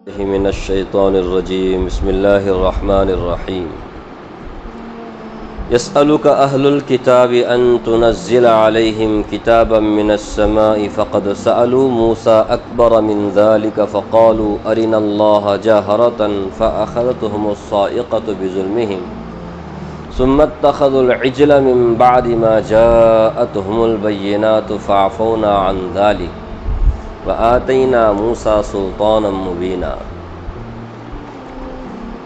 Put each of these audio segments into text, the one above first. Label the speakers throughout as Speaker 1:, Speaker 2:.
Speaker 1: من الشیطان الرجیم بسم اللہ الرحمن الرحیم يسألك أهل الكتاب أن تنزل عليهم كتابا من السماء فقد سألوا موسى أكبر من ذلك فقالوا أرنا الله جاهرة فأخذتهم الصاعقة بظلمهم ثم اتخذوا العجل من بعد ما جاءتهم البينات فعفونا عن ذلك وآتینا موسیٰ سلطانا مبینا۔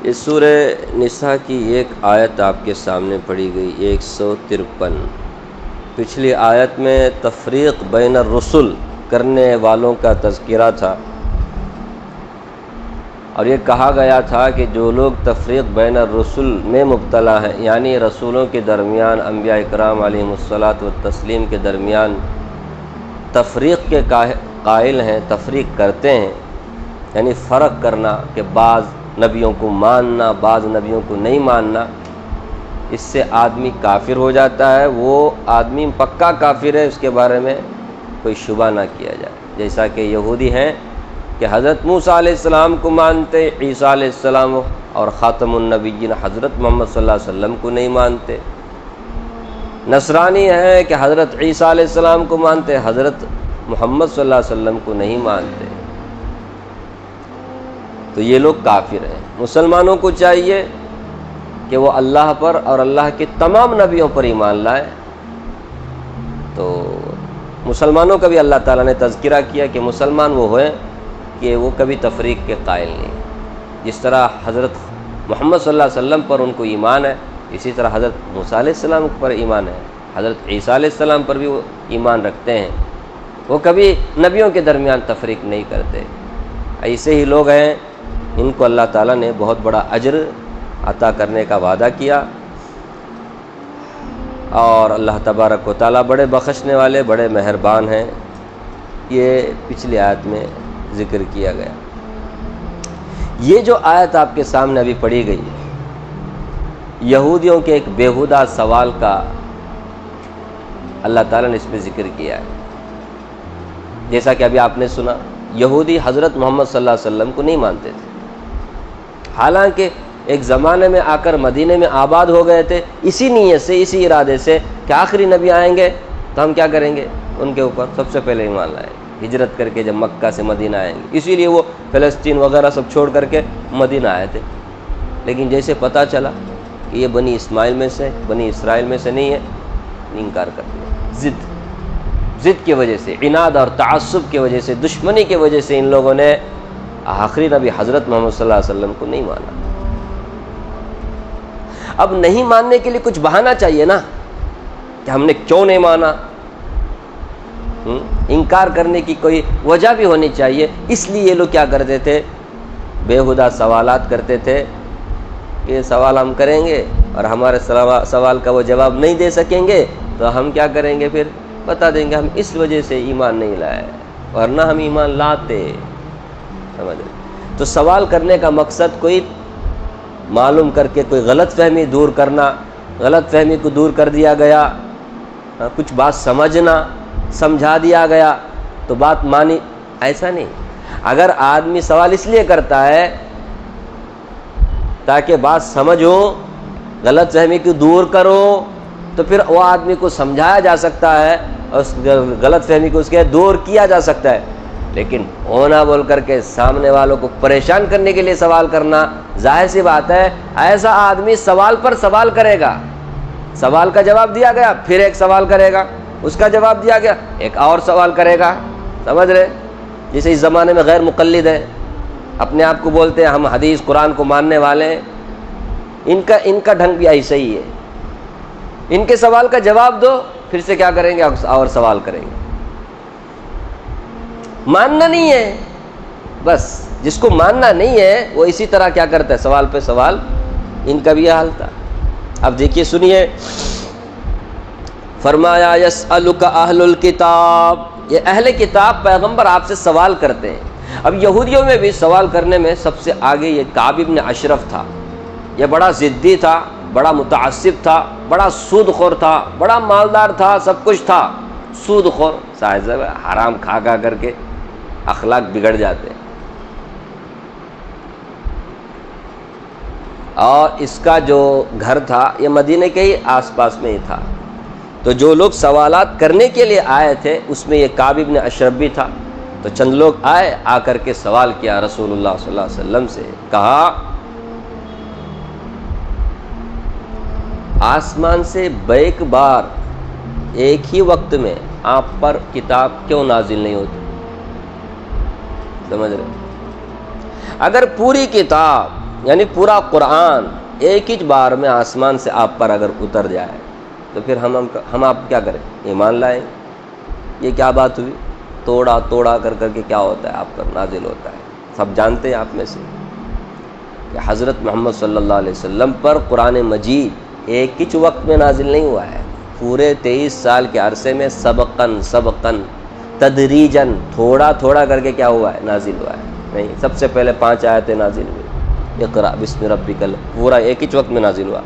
Speaker 1: اس سورہ نساء کی ایک آیت آپ کے سامنے پڑھی گئی 153۔ پچھلی آیت میں تفریق بین الرسل کرنے والوں کا تذکرہ تھا، اور یہ کہا گیا تھا کہ جو لوگ تفریق بین الرسل میں مبتلا ہیں، یعنی رسولوں کے درمیان، انبیاء اکرام علیہم الصلاۃ والتسلیم کے درمیان تفریق کے قائل ہیں، تفریق کرتے ہیں، یعنی فرق کرنا کہ بعض نبیوں کو ماننا، بعض نبیوں کو نہیں ماننا، اس سے آدمی کافر ہو جاتا ہے۔ وہ آدمی پکا کافر ہے، اس کے بارے میں کوئی شبہ نہ کیا جائے۔ جیسا کہ یہودی ہیں کہ حضرت موسیٰ علیہ السلام کو مانتے، عیسیٰ علیہ السلام اور خاتم النبیین حضرت محمد صلی اللہ علیہ وسلم کو نہیں مانتے۔ نصرانی ہیں کہ حضرت عیسیٰ علیہ السلام کو مانتے، حضرت محمد صلی اللہ علیہ وسلم کو نہیں مانتے، تو یہ لوگ کافر ہیں۔ مسلمانوں کو چاہیے کہ وہ اللہ پر اور اللہ کے تمام نبیوں پر ایمان لائے۔ تو مسلمانوں کا بھی اللہ تعالیٰ نے تذکرہ کیا کہ مسلمان وہ ہوئے کہ وہ کبھی تفریق کے قائل نہیں۔ جس طرح حضرت محمد صلی اللہ علیہ وسلم پر ان کو ایمان ہے، اسی طرح حضرت موسیٰ علیہ السلام پر ایمان ہے، حضرت عیسیٰ علیہ السلام پر بھی وہ ایمان رکھتے ہیں۔ وہ کبھی نبیوں کے درمیان تفریق نہیں کرتے۔ ایسے ہی لوگ ہیں، ان کو اللہ تعالیٰ نے بہت بڑا اجر عطا کرنے کا وعدہ کیا، اور اللہ تبارک و تعالیٰ بڑے بخشنے والے، بڑے مہربان ہیں۔ یہ پچھلی آیت میں ذکر کیا گیا۔ یہ جو آیت آپ کے سامنے ابھی پڑھی گئی ہے، یہودیوں کے ایک بیہودہ سوال کا اللہ تعالیٰ نے اس میں ذکر کیا ہے۔ جیسا کہ ابھی آپ نے سنا، یہودی حضرت محمد صلی اللہ علیہ وسلم کو نہیں مانتے تھے، حالانکہ ایک زمانے میں آ کر مدینے میں آباد ہو گئے تھے، اسی نیت سے، اسی ارادے سے کہ آخری نبی آئیں گے تو ہم کیا کریں گے، ان کے اوپر سب سے پہلے ایمان لائیں گے۔ ہجرت کر کے جب مکہ سے مدینہ آئیں گے، اسی لیے وہ فلسطین وغیرہ سب چھوڑ کر کے مدینہ آئے تھے۔ لیکن جیسے پتہ چلا کہ یہ بنی اسماعیل میں سے، بنی اسرائیل میں سے نہیں ہے، انکار کر دیا۔ ضد کی وجہ سے، عناد اور تعصب کی وجہ سے، دشمنی کی وجہ سے ان لوگوں نے آخری نبی حضرت محمد صلی اللہ علیہ وسلم کو نہیں مانا۔ اب نہیں ماننے کے لیے کچھ بہانہ چاہیے نا، کہ ہم نے کیوں نہیں مانا، انکار کرنے کی کوئی وجہ بھی ہونی چاہیے۔ اس لیے یہ لوگ کیا کرتے تھے، بیہودہ سوالات کرتے تھے۔ یہ سوال ہم کریں گے اور ہمارے سوال کا وہ جواب نہیں دے سکیں گے تو ہم کیا کریں گے، پھر بتا دیں گے ہم اس وجہ سے ایمان نہیں لائے، ورنہ ہم ایمان لاتے۔ سمجھ رہے؟ تو سوال کرنے کا مقصد کوئی معلوم کر کے کوئی غلط فہمی دور کرنا، غلط فہمی کو دور کر دیا گیا، کچھ بات سمجھنا، سمجھا دیا گیا تو بات مانی، ایسا نہیں۔ اگر آدمی سوال اس لیے کرتا ہے تاکہ بات سمجھو، غلط فہمی کو دور کرو، تو پھر وہ آدمی کو سمجھایا جا سکتا ہے اور اس غلط فہمی کو اس کے دور کیا جا سکتا ہے۔ لیکن ہونا بول کر کے سامنے والوں کو پریشان کرنے کے لیے سوال کرنا، ظاہر سی بات ہے ایسا آدمی سوال پر سوال کرے گا۔ سوال کا جواب دیا گیا، پھر ایک سوال کرے گا، اس کا جواب دیا گیا، ایک اور سوال کرے گا۔ سمجھ رہے؟ جیسے اس زمانے میں غیر مقلد ہیں، اپنے آپ کو بولتے ہیں ہم حدیث قرآن کو ماننے والے ہیں، ان کا ڈھنگ بھی ایسا ہی ہے۔ ان کے سوال کا جواب دو، پھر سے کیا کریں گے، اور سوال کریں گے۔ ماننا نہیں ہے، بس جس کو ماننا نہیں ہے وہ اسی طرح کیا کرتا ہے، سوال پہ سوال۔ ان کا بھی یہ حال تھا۔ اب دیکھیے، سنیے، فرمایا یسألک اہل الکتاب، یہ اہل کتاب پیغمبر آپ سے سوال کرتے ہیں۔ اب یہودیوں میں بھی سوال کرنے میں سب سے آگے یہ کعب بن اشرف تھا۔ یہ بڑا ضدی تھا، بڑا متعصب تھا، بڑا سود خور تھا، بڑا مالدار تھا، سب کچھ تھا۔ سود خور، صاحب حرام کھا کر کے اخلاق بگڑ جاتے ہیں۔ اور اس کا جو گھر تھا یہ مدینہ کے ہی آس پاس میں ہی تھا. تو جو لوگ سوالات کرنے کے لیے آئے تھے اس میں یہ کعب بن اشرف بھی تھا. تو چند لوگ آئے, آ کر کے سوال کیا رسول اللہ صلی اللہ علیہ وسلم سے, کہا آسمان سے بیک بار ایک ہی وقت میں آپ پر کتاب کیوں نازل نہیں ہوتی؟ سمجھ رہے؟ اگر پوری کتاب یعنی پورا قرآن ایک ہی بار میں آسمان سے آپ پر اگر اتر جائے تو پھر ہم آپ کیا کریں؟ ایمان لائیں. یہ کیا بات ہوئی؟ توڑا کر کے کیا ہوتا ہے آپ پر نازل ہوتا ہے. سب جانتے ہیں آپ میں سے کہ حضرت محمد صلی اللہ علیہ وسلم پر قرآن مجید ایک ہی وقت میں نازل نہیں ہوا ہے. پورے 23 سال کے عرصے میں سبقن تدریجن تھوڑا کر کے کیا ہوا ہے؟ نازل ہوا ہے. نہیں, سب سے پہلے 5 آیتیں نازل ہوئی. اقرا بسم ربک, پورا ایک ہی وقت میں نازل ہوا.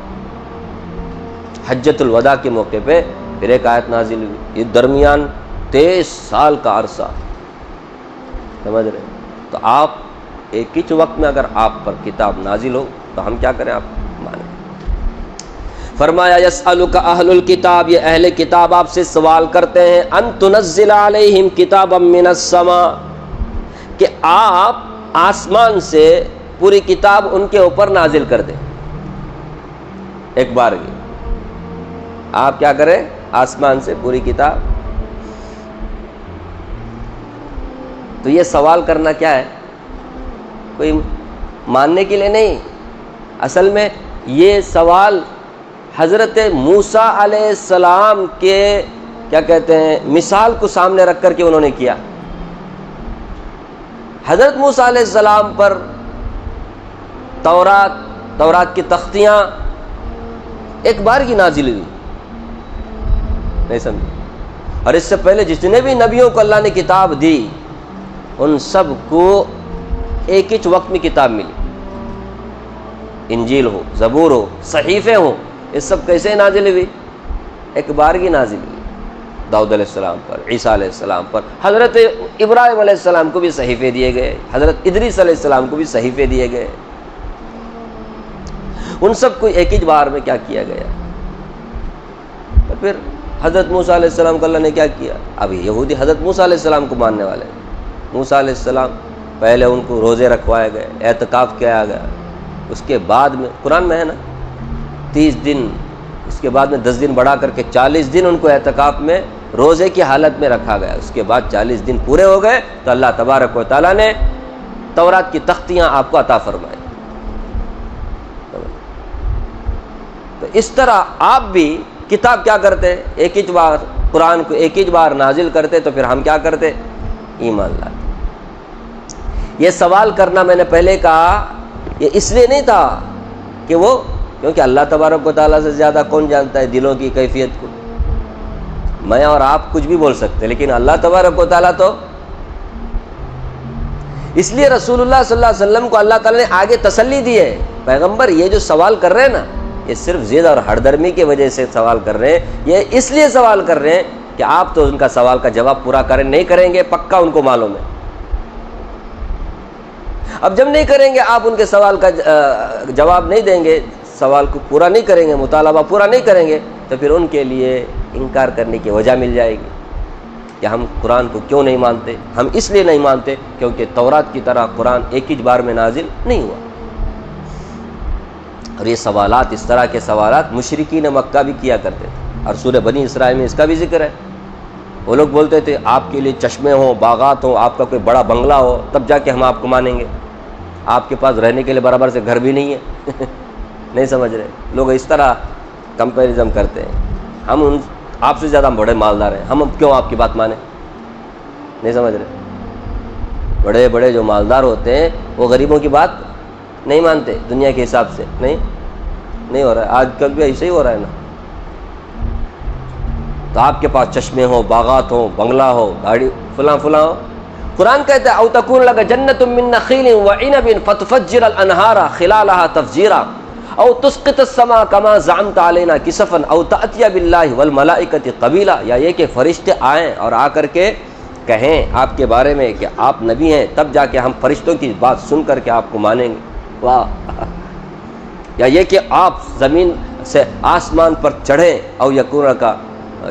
Speaker 1: حجۃ الوداع کے موقع پہ پھر ایک آیت نازل ہوئی. یہ درمیان 23 سال کا عرصہ. سمجھ رہے؟ تو آپ ایک ہی وقت میں اگر آپ پر کتاب نازل ہو تو ہم کیا کریں؟ آپ مانیں. فرمایا یسألک اہل الکتاب, یہ اہل کتاب آپ سے سوال کرتے ہیں, ان تنزل علیہم کتابا من السماء, کہ آپ آسمان سے پوری کتاب ان کے اوپر نازل کر دیں. ایک بار کی آپ کیا کریں؟ آسمان سے پوری کتاب. تو یہ سوال کرنا کیا ہے؟ کوئی ماننے کے لیے نہیں. اصل میں یہ سوال حضرت موسیٰ علیہ السلام کے کیا کہتے ہیں مثال کو سامنے رکھ کر کے انہوں نے کیا. حضرت موسیٰ علیہ السلام پر تورات کی تختیاں ایک بار کی نازل ہوئی, نہیں سمجھے؟ اور اس سے پہلے جتنے بھی نبیوں کو اللہ نے کتاب دی ان سب کو ایک ہی وقت میں کتاب ملی. انجیل ہو, زبور ہو, صحیفے ہو, یہ سب کیسے نازل ہوئی؟ ایک بار کی نازل ہوئی. داؤد علیہ السلام پر, عیسیٰ علیہ السلام پر, حضرت ابراہیم علیہ السلام کو بھی صحیفے دیے گئے, حضرت ادریس علیہ السلام کو بھی صحیفے دیے گئے. ان سب کو ایک ہی بار میں کیا کیا گیا. تو پھر حضرت موسیٰ علیہ السلام کو اللہ نے کیا کیا؟ اب یہودی حضرت موسیٰ علیہ السلام کو ماننے والے ہیں. موسیٰ علیہ السلام پہلے ان کو روزے رکھوائے گئے, اعتکاف کیا گیا, اس کے بعد میں قرآن میں ہے نا 30 دن, اس کے بعد میں 10 دن بڑھا کر کے 40 دن ان کو اعتکاف میں روزے کی حالت میں رکھا گیا. اس کے بعد 40 دن پورے ہو گئے تو اللہ تبارک و تعالیٰ نے تورات کی تختیاں آپ کو عطا فرمائی. تو اس طرح آپ بھی کتاب کیا کرتے؟ ایک ہی بار قرآن کو ایک ہی بار نازل کرتے. تو پھر ہم کیا کرتے؟ ایمان لاتے. یہ سوال کرنا میں نے پہلے کہا یہ اس لیے نہیں تھا کہ وہ, کیونکہ اللہ تبارک و تعالیٰ سے زیادہ کون جانتا ہے دلوں کی کیفیت کو. میں اور آپ کچھ بھی بول سکتے لیکن اللہ تبارک و تعالیٰ تو. اس لیے رسول اللہ صلی اللہ علیہ وسلم کو اللہ تعالیٰ نے آگے تسلی دی ہے, پیغمبر یہ جو سوال کر رہے ہیں نا یہ صرف ضد اور ہردرمی کی وجہ سے سوال کر رہے ہیں. یہ اس لیے سوال کر رہے ہیں کہ آپ تو ان کا سوال کا جواب پورا نہیں کریں گے, پکا ان کو معلوم ہے. اب جب نہیں کریں گے, آپ ان کے سوال کا جواب نہیں دیں گے, سوال کو پورا نہیں کریں گے, مطالبہ پورا نہیں کریں گے, تو پھر ان کے لیے انکار کرنے کی وجہ مل جائے گی کہ ہم قرآن کو کیوں نہیں مانتے. ہم اس لیے نہیں مانتے کیونکہ تورات کی طرح قرآن ایک ہی بار میں نازل نہیں ہوا. اور یہ سوالات, اس طرح کے سوالات مشرکین مکہ بھی کیا کرتے تھے, اور سورہ بنی اسرائیل میں اس کا بھی ذکر ہے. وہ لوگ بولتے تھے آپ کے لیے چشمے ہوں, باغات ہوں, آپ کا کوئی بڑا بنگلہ ہو, تب جا کے ہم آپ کو مانیں گے. آپ کے پاس رہنے کے لیے برابر سے گھر بھی نہیں ہے. نہیں سمجھ رہے لوگ, اس طرح کمپیریزن کرتے ہیں. ہم آپ سے زیادہ بڑے مالدار ہیں, ہم کیوں آپ کی بات مانیں؟ نہیں سمجھ رہے. بڑے بڑے جو مالدار ہوتے ہیں وہ غریبوں کی بات نہیں مانتے دنیا کے حساب سے. نہیں ہو رہا ہے آج کل بھی ایسے ہی ہو رہا ہے نا. تو آپ کے پاس چشمے ہوں, باغات ہوں, بنگلہ ہو, گاڑی فلاں ہو. قرآن کہتا ہے او تکون لک جنۃ من نخیل وعنب فتفجر الانہار خلالها تفجیرا او تسقط السماء كما زعمت علينا كسفا او تأتي بالله والملائکۃ قبیلا. یا یہ کہ فرشتے آئیں اور آ کر کے کہیں آپ کے بارے میں کہ آپ نبی ہیں, تب جا کے ہم فرشتوں کی بات سن کر کے آپ کو مانیں گے. واہ, یا یہ کہ آپ زمین سے آسمان پر چڑھیں، او یکون کا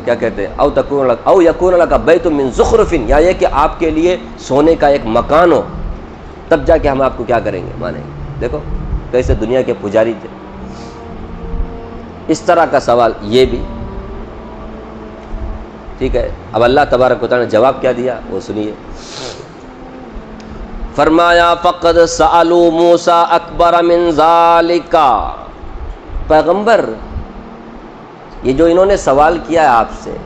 Speaker 1: کیا کہتے ہیں، او یکون لک بیت من زخرف، یا یہ کہ آپ کے لیے سونے کا ایک مکان ہو، تب جا کے ہم آپ کو کیا کریں گے، مانیں گے۔ دیکھو کیسے دنیا کے پجاری تھے۔ اس طرح کا سوال یہ بھی ٹھیک ہے۔ اب اللہ تبارک و تعالیٰ نے جواب کیا دیا وہ سنیے۔ فرمایا فقد سألوا موسیٰ اکبر من ذالک، پیغمبر یہ جو انہوں نے سوال کیا ہے آپ سے،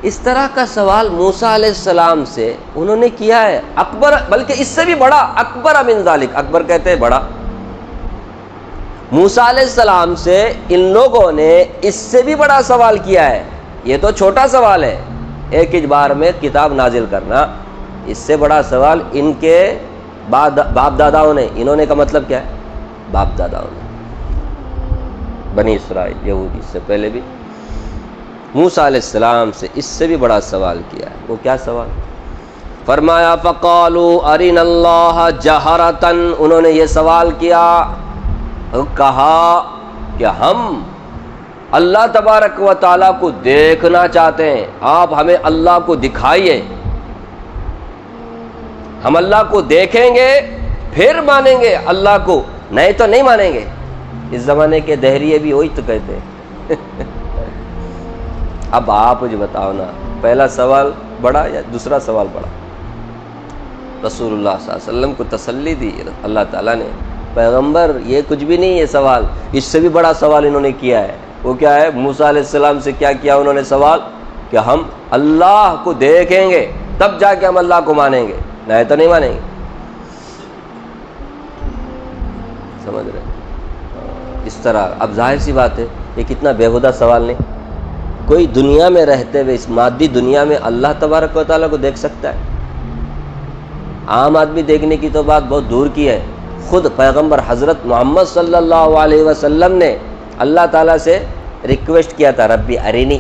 Speaker 1: اس طرح کا سوال موسیٰ علیہ السلام سے انہوں نے کیا ہے، اکبر، بلکہ اس سے بھی بڑا، اکبر من ذالک، اکبر کہتے ہیں بڑا۔ موسیٰ علیہ السلام سے ان لوگوں نے اس سے بھی بڑا سوال کیا ہے۔ یہ تو چھوٹا سوال ہے، ایک ہی بار میں کتاب نازل کرنا، اس سے بڑا سوال ان کے باپ داداؤں نے، انہوں نے کا مطلب کیا ہے، باپ داداؤں نے، بنی اسرائیل یہودی، اس سے پہلے بھی موسیٰ علیہ السلام سے اس سے بھی بڑا سوال کیا ہے۔ وہ کیا سوال؟ فرمایا فقالوا ارنا اللہ جہرتاً، انہوں نے یہ سوال کیا، کہا کہ ہم اللہ تبارک و تعالیٰ کو دیکھنا چاہتے ہیں، آپ ہمیں اللہ کو دکھائیے، ہم اللہ کو دیکھیں گے پھر مانیں گے اللہ کو، نہیں تو نہیں مانیں گے۔ اس زمانے کے دہریے بھی وہی تو کہتے ہیں۔ اب آپ مجھے بتاؤ نا، پہلا سوال بڑا یا دوسرا سوال بڑا؟ رسول اللہ صلی اللہ علیہ وسلم کو تسلی دی اللہ تعالیٰ نے، پیغمبر یہ کچھ بھی نہیں، یہ سوال اس سے بھی بڑا سوال انہوں نے کیا ہے۔ وہ کیا ہے؟ موسیٰ علیہ السلام سے کیا کیا انہوں نے سوال؟ کہ ہم اللہ کو دیکھیں گے تب جا کے ہم اللہ کو مانیں گے، نہیں تو نہیں مانیں گے۔ سمجھ رہے؟ اس طرح اب ظاہر سی بات ہے یہ کتنا بیہودہ سوال نہیں۔ کوئی دنیا میں رہتے ہوئے اس مادی دنیا میں اللہ تبارک و تعالیٰ کو دیکھ سکتا ہے؟ عام آدمی دیکھنے کی تو بات بہت دور کی ہے، خود پیغمبر حضرت محمد صلی اللہ علیہ وسلم نے اللہ تعالیٰ سے ریکویسٹ کیا تھا، ربی ارینی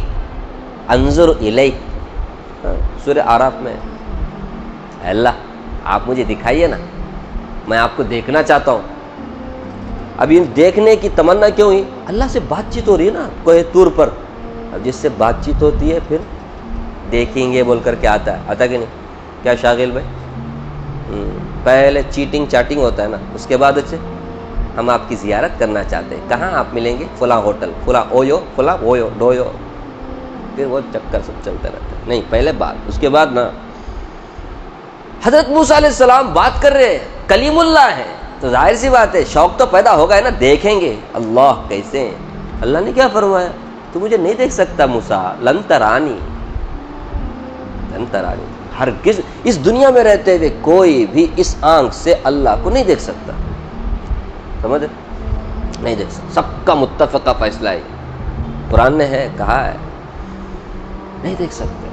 Speaker 1: انظر الیک، سورہ اعراف میں، اے اللہ آپ مجھے دکھائیے نا، میں آپ کو دیکھنا چاہتا ہوں۔ اب یہ دیکھنے کی تمنا کیوں ہوئی؟ اللہ سے بات چیت ہو رہی ہے نا کوہ طور پر، اب جس سے بات چیت ہوتی ہے پھر دیکھیں گے بول کر کے آتا کہ نہیں؟ کیا شاغل بھائی، پہلے چیٹنگ چاٹنگ ہوتا ہے نا، اس کے بعد اچھے ہم آپ کی زیارت کرنا چاہتے ہیں، کہاں آپ ملیں گے؟ فلاں ہوٹل، فلاں اویو، فلاں اویو ڈویو، پھر وہ چکر سب چلتا رہتا ہے۔ نہیں، پہلے بات، اس کے بعد نا۔ حضرت موسیٰ علیہ السلام بات کر رہے ہیں، کلیم اللہ ہے، تو ظاہر سی بات ہے شوق تو پیدا ہوگا ہے نا، دیکھیں گے اللہ کیسے ہیں۔ اللہ نے کیا فرمایا؟ تو مجھے نہیں دیکھ سکتا موسیٰ، لن ترانی، لن ترانی، ہرگز اس دنیا میں رہتے ہوئے کوئی بھی اس آنکھ سے اللہ کو نہیں دیکھ سکتا، سمجھ نہیں دیکھ سکتا، سب کا متفقہ فیصلہ ہے، قرآن نے ہے کہا ہے نہیں دیکھ سکتے۔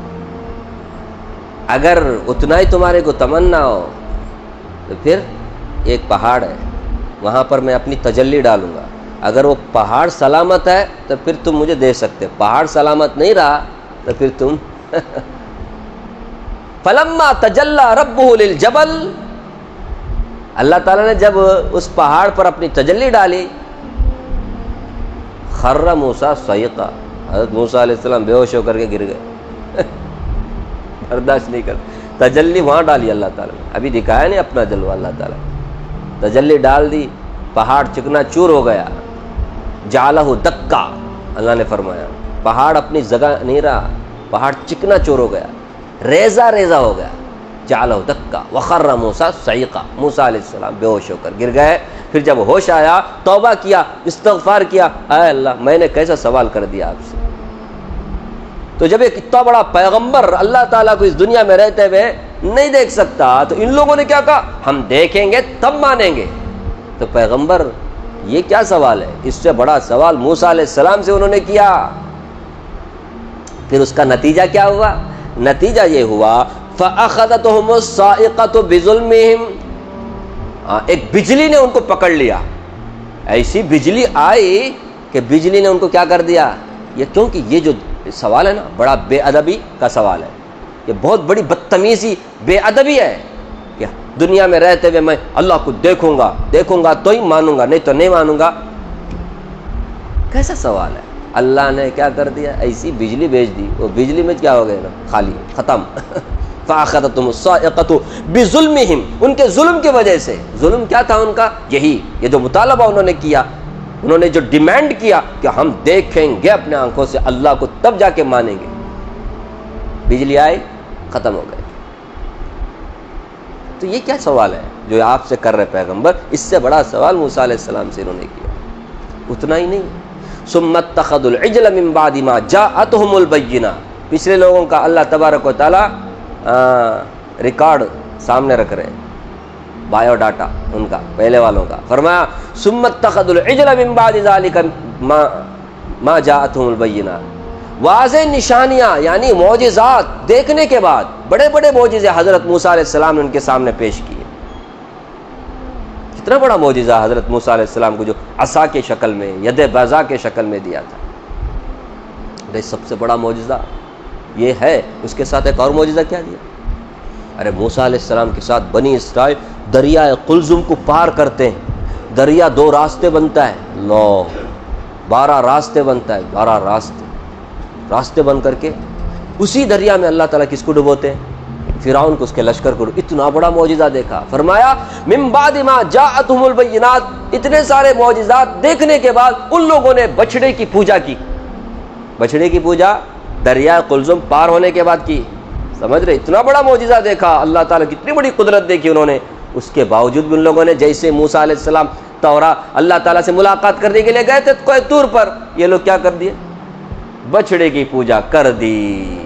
Speaker 1: اگر اتنا ہی تمہارے کو تمنا ہو تو پھر ایک پہاڑ ہے، وہاں پر میں اپنی تجلی ڈالوں گا، اگر وہ پہاڑ سلامت ہے تو پھر تم مجھے دیکھ سکتے، پہاڑ سلامت نہیں رہا تو پھر تم فلما تجلی ربہ للجبل، اللہ تعالیٰ نے جب اس پہاڑ پر اپنی تجلی ڈالی، خر موسیٰ صعقا، حضرت موسیٰ علیہ السلام بے ہوش ہو کر کے گر گئے، برداشت نہیں کر، تجلی وہاں ڈالی اللہ تعالیٰ نے، ابھی دکھایا نہیں اپنا جلوہ، اللہ تعالیٰ تجلی ڈال دی، پہاڑ چکنا چور ہو گیا، جعلہ دکا، اللہ نے فرمایا پہاڑ اپنی جگہ نہیں رہا، پہاڑ چکنا چور ہو گیا، ریزہ ریزہ ہو گیا، جعلہ دکا وخر موسیٰ صعقا، موسیٰ علیہ السلام بے ہوش ہو کر گر گئے۔ پھر جب ہوش آیا توبہ کیا، استغفار کیا، اے اللہ میں نے کیسا سوال کر دیا آپ سے۔ تو جب ایک اتنا بڑا پیغمبر اللہ تعالیٰ کو اس دنیا میں رہتے ہوئے نہیں دیکھ سکتا، تو ان لوگوں نے کیا کہا؟ ہم دیکھیں گے تب مانیں گے۔ تو پیغمبر یہ کیا سوال ہے؟ اس سے بڑا سوال موسیٰ علیہ السلام سے انہوں نے کیا۔ پھر اس کا نتیجہ کیا ہوا؟ نتیجہ یہ ہوا فَأَخَذَتْهُمُ الصَّاعِقَةُ بِظُلْمِهِمْ، ایک بجلی نے ان کو پکڑ لیا، ایسی بجلی آئی کہ بجلی نے ان کو کیا کر دیا۔ یہ کیونکہ یہ جو سوال ہے نا بڑا بے ادبی کا سوال ہے، یہ بہت بڑی بدتمیزی بے ادبی ہے کہ دنیا میں رہتے ہوئے میں اللہ کو دیکھوں گا تو ہی مانوں گا، نہیں تو نہیں مانوں گا۔ کیسا سوال ہے؟ اللہ نے کیا کر دیا؟ ایسی بجلی بھیج دی، وہ بجلی میں کیا ہو گئے نا، خالی، ختم فَأَخَذَتْهُمُ الصَّاعِقَةُ بِظُلْمِهِمْ، ان کے ظلم کی وجہ سے۔ ظلم کیا تھا ان کا؟ یہی، یہ جو مطالبہ انہوں نے کیا، انہوں نے جو ڈیمانڈ کیا کہ ہم دیکھیں گے اپنے آنکھوں سے اللہ کو، تب جا کے مانیں گے۔ بجلی آئی، ختم ہو گئے۔ تو یہ کیا سوال ہے جو آپ سے کر رہے پیغمبر؟ اس سے بڑا سوال موسیٰ علیہ السلام سے انہوں نے کیا۔ اتنا ہی نہیں، ثُمَّ اتَّخَذُوا الْعِجْلَ مِن بَعْدِ مَا جَاءَتْهُمُ الْبَيِّنَةُ، پچھلے لوگوں کا اللہ تبارک و تعالیٰ ریکارڈ سامنے رکھ رہے ہیں، بایو ڈاٹا ان کا، پہلے والوں کا۔ فرمایا ثُمَّ اتَّخَذُوا الْعِجْلَ مِن بَعْدِ ذَلِكَ مَا جَاءَتْهُمُ الْبَيِّنَةُ، واضح نشانیاں یعنی معجزات دیکھنے کے بعد، بڑے بڑے معجزے حضرت موسیٰ علیہ السلام نے ان کے سامنے پیش کیے۔ کتنا بڑا معجزہ حضرت موسیٰ علیہ السلام کو جو عصا کے شکل میں، ید بیضاء کے شکل میں دیا تھا۔ ارے سب سے بڑا معجزہ یہ ہے، اس کے ساتھ ایک اور معجزہ کیا دیا؟ ارے موسیٰ علیہ السلام کے ساتھ بنی اسرائیل دریائے قلزم کو پار کرتے ہیں، دریا دو راستے بنتا ہے، 12 راستے بنتا ہے، 12 راستے بن کر کے اسی دریا میں اللہ تعالیٰ کس کو ڈبوتے ہیں؟ فرعون کو، اس کے لشکر کو۔ اتنا بڑا معجزہ دیکھا۔ فرمایا من بعد ما جاءتهم البینات، اتنے سارے معجزات دیکھنے کے بعد ان لوگوں نے بچھڑے کی پوجا کی۔ بچھڑے کی پوجا دریائے قلزم پار ہونے کے بعد کی، سمجھ رہے؟ اتنا بڑا معجزہ دیکھا، اللہ تعالیٰ کی اتنی بڑی قدرت دیکھی انہوں نے، اس کے باوجود بھی ان لوگوں نے، جیسے موسیٰ علیہ السلام اللہ تعالیٰ سے ملاقات کرنے کے لیے گئے تھے کوہ طور پر، یہ لوگ کیا کر دیے؟ بچھڑے کی پوجا کر دی۔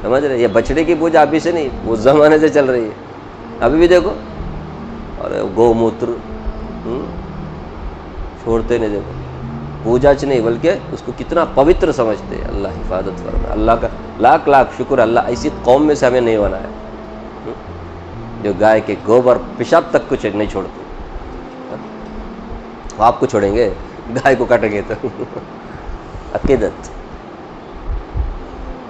Speaker 1: سمجھ رہے؟ یہ بچھڑے کی پوجا ابھی سے نہیں، اس زمانے سے چل رہی ہے، ابھی بھی دیکھو۔ اور گو موتر چھوڑتے نہیں، دیکھو پوجا نہیں بلکہ اس کو کتنا پوتر سمجھتے ہیں۔ اللہ حفاظت فرمائے، اللہ کا لاکھ لاکھ شکر، اللہ ایسی قوم میں سے ہمیں نہیں بنایا جو گائے کے گوبر پیشاب تک کچھ نہیں چھوڑتے۔ آپ کو چھوڑیں گے؟ گائے کو کاٹیں گے تو عقیدت۔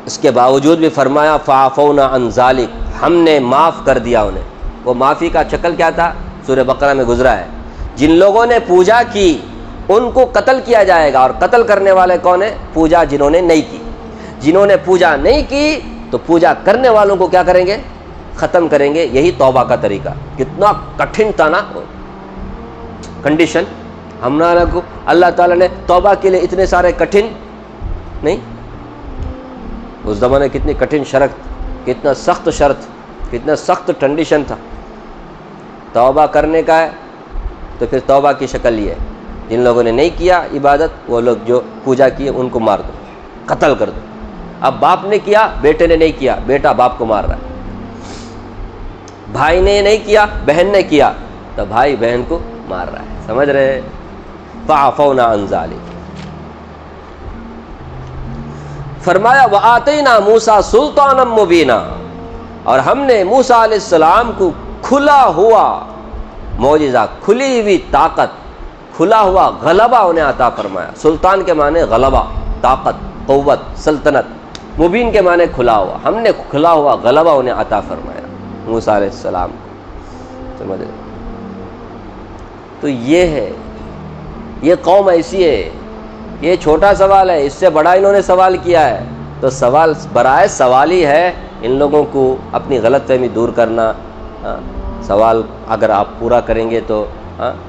Speaker 1: اس کے باوجود بھی فرمایا فَعَفَوْنَا عَنْ ذَلِكَ، ہم نے معاف کر دیا انہیں۔ وہ معافی کا شکل کیا تھا؟ سورہ بقرہ میں گزرا ہے، جن لوگوں نے پوجا کی ان کو قتل کیا جائے گا، اور قتل کرنے والے کون ہیں؟ پوجا جنہوں نے نہیں کی۔ جنہوں نے پوجا نہیں کی تو پوجا کرنے والوں کو کیا کریں گے؟ ختم کریں گے۔ یہی توبہ کا طریقہ۔ کتنا کٹھن تھا نا کنڈیشن، ہمارا کو اللہ تعالیٰ نے توبہ کے لیے اتنے سارے کٹھن نہیں، اس زمانے کتنی کٹھن شرط، کتنا سخت شرط، کتنا سخت کنڈیشن تھا۔ توبہ کرنے کا ہے تو پھر توبہ کی شکل یہ ہے، جن لوگوں نے نہیں کیا عبادت، وہ لوگ جو پوجا کیے ان کو مار دو، قتل کر دو۔ اب باپ نے کیا، بیٹے نے نہیں کیا، بیٹا باپ کو مار رہا ہے۔ بھائی نے نہیں کیا، بہن نے کیا تو بھائی بہن کو مار رہا ہے۔ سمجھ رہے؟ فَعَفَوْنَا عَنْ ذَلِكَ۔ فرمایا وَآتَيْنَا مُوسَىٰ سُلْطَانًا مُبِينًا، اور ہم نے موسیٰ علیہ السلام کو کھلا ہوا معجزہ، کھلی ہوئی طاقت، کھلا ہوا غلبہ انہیں عطا فرمایا۔ سلطان کے معنی غلبہ، طاقت، قوت، سلطنت، مبین کے معنی کھلا ہوا۔ ہم نے کھلا ہوا غلبہ انہیں عطا فرمایا موسیٰ علیہ السلام کو۔ سمجھ رہے؟ تو یہ ہے، یہ قوم ایسی ہے۔ یہ چھوٹا سوال ہے، اس سے بڑا انہوں نے سوال کیا ہے، تو سوال برائے سوال ہی ہے ان لوگوں کو اپنی غلط فہمی دور کرنا۔ سوال اگر آپ پورا کریں گے تو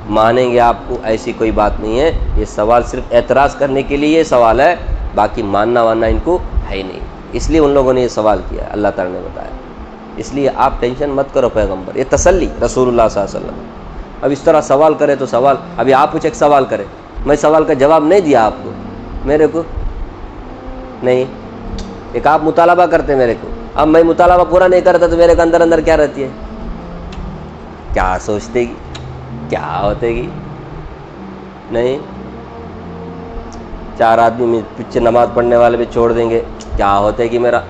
Speaker 1: مانیں گے آپ کو، ایسی کوئی بات نہیں ہے۔ یہ سوال صرف اعتراض کرنے کے لیے یہ سوال ہے، باقی ماننا واننا ان کو ہے ہی نہیں، اس لیے ان لوگوں نے یہ سوال کیا ہے، اللہ تعالیٰ نے بتایا۔ اس لیے آپ ٹینشن مت کرو پیغمبر، یہ تسلی رسول اللہ صلی اللہ علیہ وسلم۔ اب اس طرح سوال کرے تو سوال، ابھی آپ کچھ ایک سوال کرے، میں سوال کا جواب نہیں دیا آپ کو، میرے کو نہیں، ایک آپ مطالبہ کرتے میرے کو، اب میں مطالبہ پورا نہیں کرتا تو میرے کو اندر اندر کیا رہتی ہے؟ کیا سوچتے گی، کیا ہوتے گی؟ نہیں، 4 آدمی پیچھے نماز پڑھنے والے بھی چھوڑ دیں گے، کیا ہوتے گی میرا؟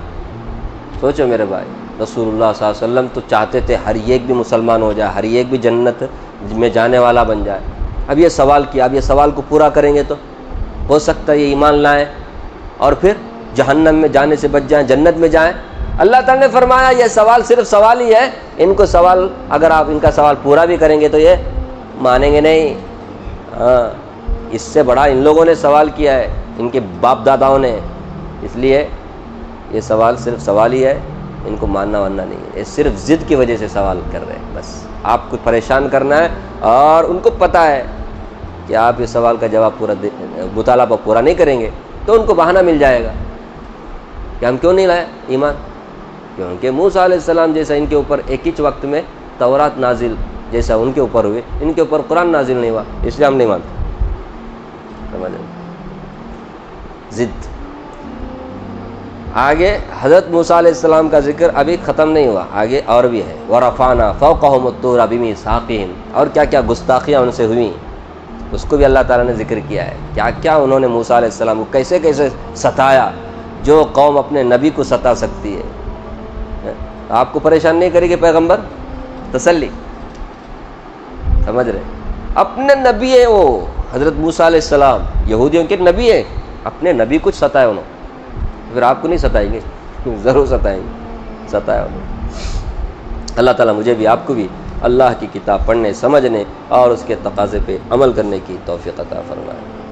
Speaker 1: سوچو میرے بھائی، رسول اللہ صلی اللہ علیہ وسلم تو چاہتے تھے ہر ایک بھی مسلمان ہو جائے، ہر ایک بھی جنت میں جانے والا بن جائے۔ اب یہ سوال کیا، اب یہ سوال کو پورا کریں گے تو ہو سکتا ہے یہ ایمان لائیں اور پھر جہنم میں جانے سے بچ جائیں، جنت میں جائیں۔ اللہ تعالیٰ نے فرمایا یہ سوال صرف سوال ہی ہے، ان کو سوال اگر آپ ان کا سوال پورا بھی کریں گے تو یہ مانیں گے نہیں۔ اس سے بڑا ان لوگوں نے سوال کیا ہے، ان کے باپ داداؤں نے، اس لیے یہ سوال صرف سوال ہی ہے، ان کو ماننا واننا نہیں ہے، یہ صرف ضد کی وجہ سے سوال کر رہے ہیں، بس آپ کو پریشان کرنا ہے، اور ان کو پتہ ہے کہ آپ اس سوال کا جواب پورا مطالبہ پورا نہیں کریں گے تو ان کو بہانہ مل جائے گا کہ ہم کیوں نہیں لائے ایمان، کیونکہ موسیٰ علیہ السلام جیسا ان کے اوپر ایک ہی وقت میں تورات نازل جیسا ان کے اوپر ہوئے، ان کے اوپر قرآن نازل نہیں ہوا، اس لیے ہم نہیں مانتے. سمجھ لیں، ضد. آگے حضرت موسیٰ علیہ السلام کا ذکر ابھی ختم نہیں ہوا، آگے اور بھی ہے. وَرَفَعْنَا فَوْقَهُمُ الطُّورَ بِمِيثَاقِهِمْ، اور کیا کیا گستاخیاں ان سے ہوئیں اس کو بھی اللہ تعالیٰ نے ذکر کیا ہے. کیا کیا انہوں نے موسیٰ علیہ السلام کو کیسے کیسے ستایا، جو قوم اپنے نبی کو ستا سکتی ہے. آپ کو پریشان نہیں کرے گے پیغمبر، تسلی. سمجھ رہے، اپنے نبی ہیں وہ حضرت موسیٰ علیہ السلام، یہودیوں کے نبی ہیں، اپنے نبی کچھ ستایا انہوں، پھر آپ کو نہیں ستائیں گے؟ ضرور ستائیں گے، ستایا انہوں. اللہ تعالیٰ مجھے بھی آپ کو بھی اللہ کی کتاب پڑھنے، سمجھنے اور اس کے تقاضے پہ عمل کرنے کی توفیق عطا فرمائے.